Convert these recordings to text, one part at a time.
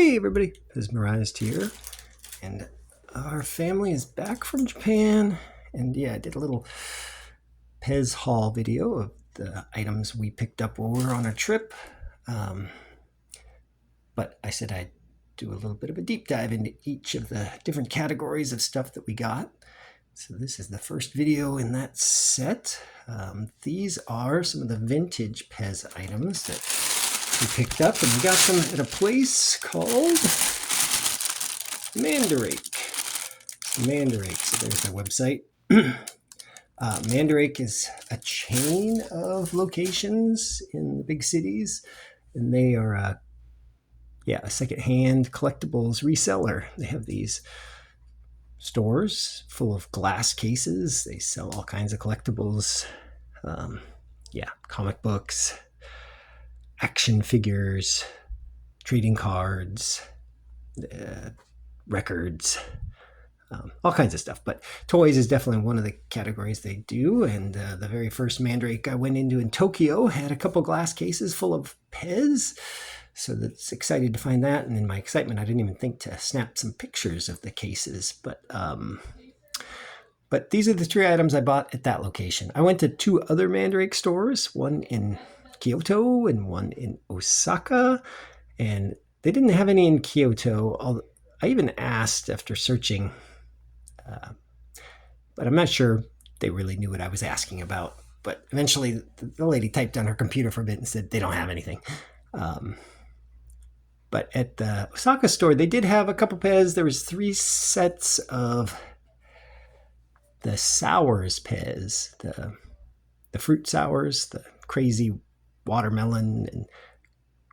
Hey everybody, Mesmerized here, and our family is back from Japan, and yeah, I did a little Pez haul video of the items we picked up while we were on our trip, but I said I'd do a little bit of a deep dive into each of the different categories of stuff that we got. So this is the first video in that set. These are some of the vintage Pez items that we picked up, and we got them at a place called Madarake. Madarake, so there's their website. Madarake is a chain of locations in the big cities, and they are a secondhand collectibles reseller. They have these stores full of glass cases. They sell all kinds of collectibles, comic books, action figures, trading cards, records, all kinds of stuff. But toys is definitely one of the categories they do. And the very first Madarake I went into in Tokyo had a couple glass cases full of Pez. So that's excited to find that. And in my excitement, I didn't even think to snap some pictures of the cases. But these are the three items I bought at that location. I went to two other Madarake stores, one in Kyoto and one in Osaka, and they didn't have any in Kyoto. I even asked after searching, but I'm not sure they really knew what I was asking about. But eventually the lady typed on her computer for a bit and said they don't have anything. But at the Osaka store, they did have a couple Pez. There was 3 sets of the sours Pez, the fruit sours, the crazy watermelon and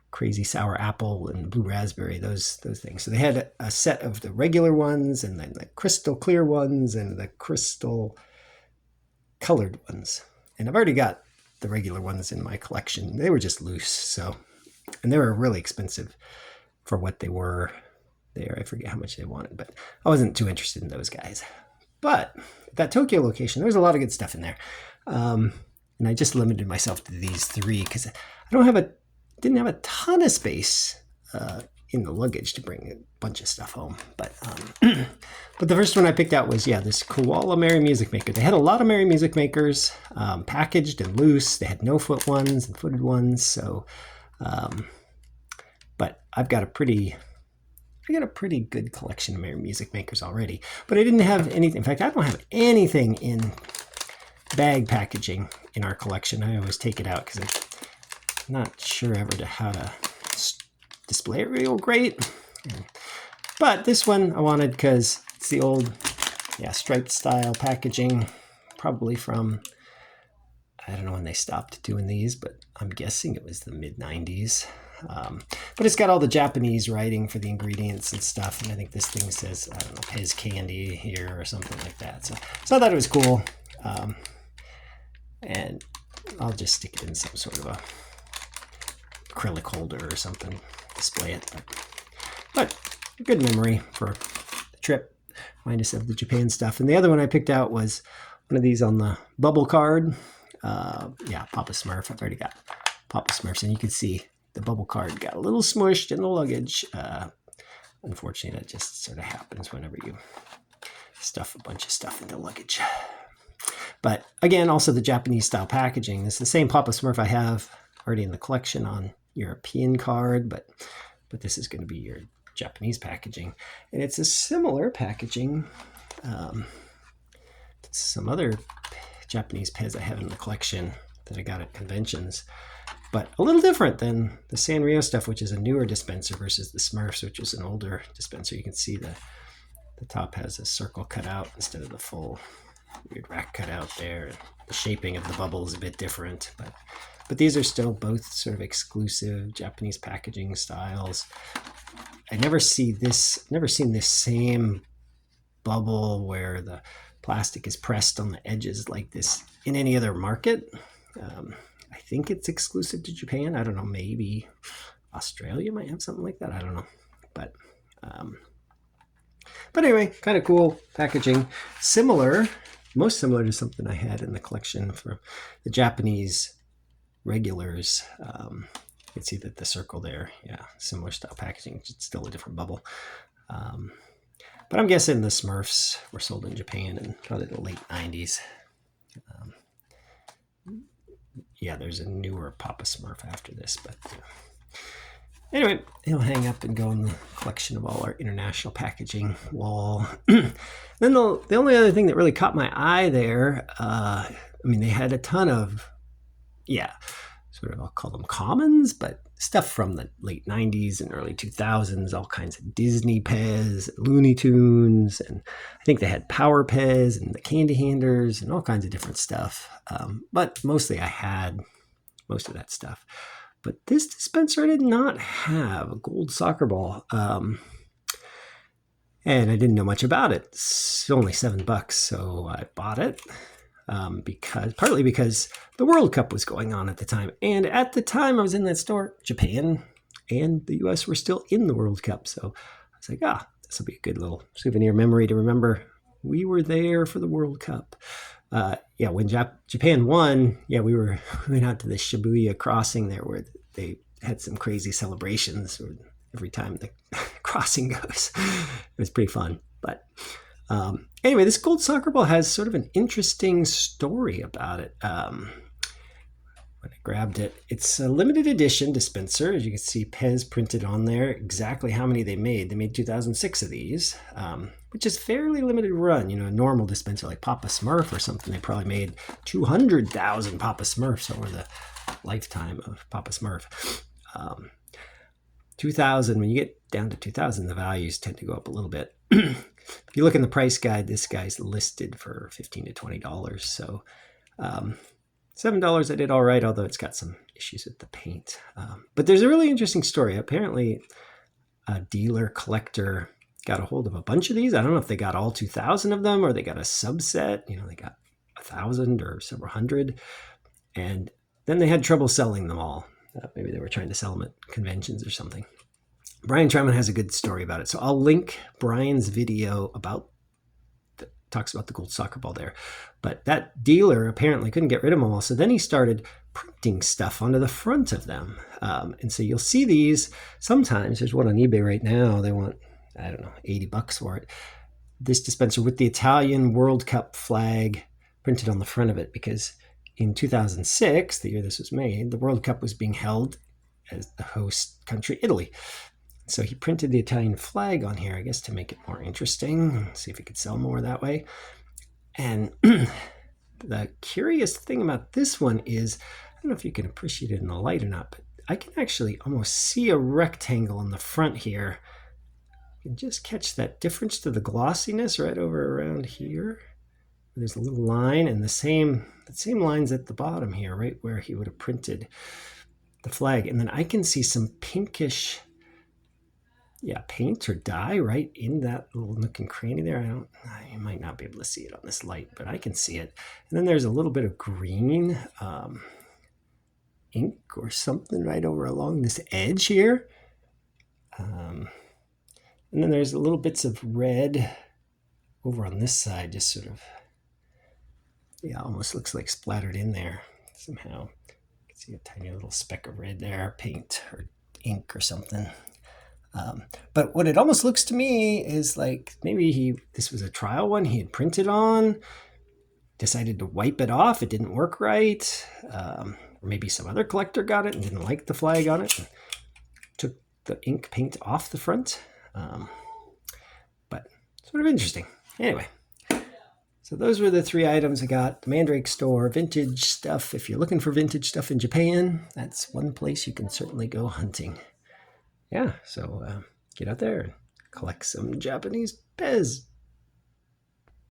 crazy sour apple and blue raspberry, those things. So they had a set of the regular ones, and then the crystal clear ones, and the crystal colored ones. And I've already got the regular ones in my collection. They were just loose, and they were really expensive for what they were there. I forget how much they wanted, but I wasn't too interested in those guys. But that Tokyo location, there's a lot of good stuff in there. And I just limited myself to these 3 because I didn't have a ton of space in the luggage to bring a bunch of stuff home. But the first one I picked out was, this Koala Merry Music Maker. They had a lot of Merry Music Makers, packaged and loose. They had no-foot ones and footed ones. So, but I've got a pretty good collection of Merry Music Makers already. But I didn't have anything. In fact, I don't have anything in bag packaging in our collection. I always take it out because I'm not sure ever how to display it real great. But this one I wanted because it's the old striped style packaging, probably from, I don't know when they stopped doing these, but I'm guessing it was the mid-90s. But it's got all the Japanese writing for the ingredients and stuff, and I think this thing says, I don't know, Pez Candy here or something like that. So I thought it was cool. And I'll just stick it in some sort of a acrylic holder or something, display it. But a good memory for the trip, minus of the Japan stuff. And the other one I picked out was one of these on the bubble card. Papa Smurf. I've already got Papa Smurfs, and you can see the bubble card got a little smushed in the luggage. Unfortunately, that just sort of happens whenever you stuff a bunch of stuff into luggage. But again, also the Japanese style packaging. This is the same Papa Smurf I have already in the collection on European card, but this is going to be your Japanese packaging. And it's a similar packaging to some other Japanese Pez I have in the collection that I got at conventions, but a little different than the Sanrio stuff, which is a newer dispenser, versus the Smurfs, which is an older dispenser. You can see the top has a circle cut out instead of the full weird rack cut out there. The shaping of the bubble is a bit different, but these are still both sort of exclusive Japanese packaging styles. I never seen this same bubble where the plastic is pressed on the edges like this in any other market. I think it's exclusive to Japan. I don't know, maybe Australia might have something like that. I don't know, but anyway, kind of cool packaging. Most similar to something I had in the collection for the Japanese regulars. can see that the circle there, yeah, similar style packaging, it's still a different bubble. But I'm guessing the Smurfs were sold in Japan in probably the late 90s. Yeah, there's a newer Papa Smurf after this, but anyway, it'll hang up and go in the collection of all our international packaging wall. Then the only other thing that really caught my eye there, I mean, they had a ton of, yeah, sort of, I'll call them commons, but stuff from the late 90s and early 2000s, all kinds of Disney Pez, Looney Tunes, and I think they had Power Pez and the Candy Handers and all kinds of different stuff. But mostly I had most of that stuff. But this dispenser I did not have, a gold soccer ball. And I didn't know much about it. It's only $7, so I bought it. Partly because the World Cup was going on at the time. And at the time I was in that store, Japan and the US were still in the World Cup. So I was like, this will be a good little souvenir memory to remember. We were there for the World Cup. When Japan won, we went out to the Shibuya crossing there where they had some crazy celebrations every time the crossing goes. It was pretty fun. But anyway, this gold soccer ball has sort of an interesting story about it. When I grabbed it, it's a limited edition dispenser. As you can see, Pez printed on there exactly how many they made. They made 2006 of these, which is fairly limited run. You know, a normal dispenser like Papa Smurf or something, they probably made 200,000 Papa Smurfs over the lifetime of Papa Smurf. 2000, when you get down to 2000, the values tend to go up a little bit. If you look in the price guide, this guy's listed for $15 to $20. So $7 I did all right, although it's got some issues with the paint. But there's a really interesting story. Apparently, a dealer collector got a hold of a bunch of these. I don't know if they got all 2,000 of them or they got a subset. You know, they got 1,000 or several hundred. And then they had trouble selling them all. Maybe they were trying to sell them at conventions or something. Brian Truman has a good story about it. So I'll link Brian's video talks about the gold soccer ball there. But that dealer apparently couldn't get rid of them all. So then he started printing stuff onto the front of them. And so you'll see these sometimes. There's one on eBay right now. They want, I don't know, $80 for it. This dispenser with the Italian World Cup flag printed on the front of it, because in 2006, the year this was made, the World Cup was being held as the host country, Italy. So he printed the Italian flag on here, I guess, to make it more interesting, see if he could sell more that way. And the curious thing about this one is, I don't know if you can appreciate it in the light or not, but I can actually almost see a rectangle in the front here. You can just catch that difference to the glossiness right over around here. There's a little line, and the same lines at the bottom here, right where he would have printed the flag. And then I can see some pinkish paint or dye right in that little nook and cranny there. You might not be able to see it on this light, but I can see it. And then there's a little bit of green ink or something right over along this edge here. And then there's little bits of red over on this side, just sort of, almost looks like splattered in there somehow. You can see a tiny little speck of red there, paint or ink or something. But what it almost looks to me is like maybe this was a trial one he had printed on, decided to wipe it off. It didn't work right. Or maybe some other collector got it and didn't like the flag on it. Took the ink paint off the front. But sort of interesting. Anyway, so those were the three items I got. The Mandrake store, vintage stuff. If you're looking for vintage stuff in Japan, that's one place you can certainly go hunting. So get out there and collect some Japanese Pez.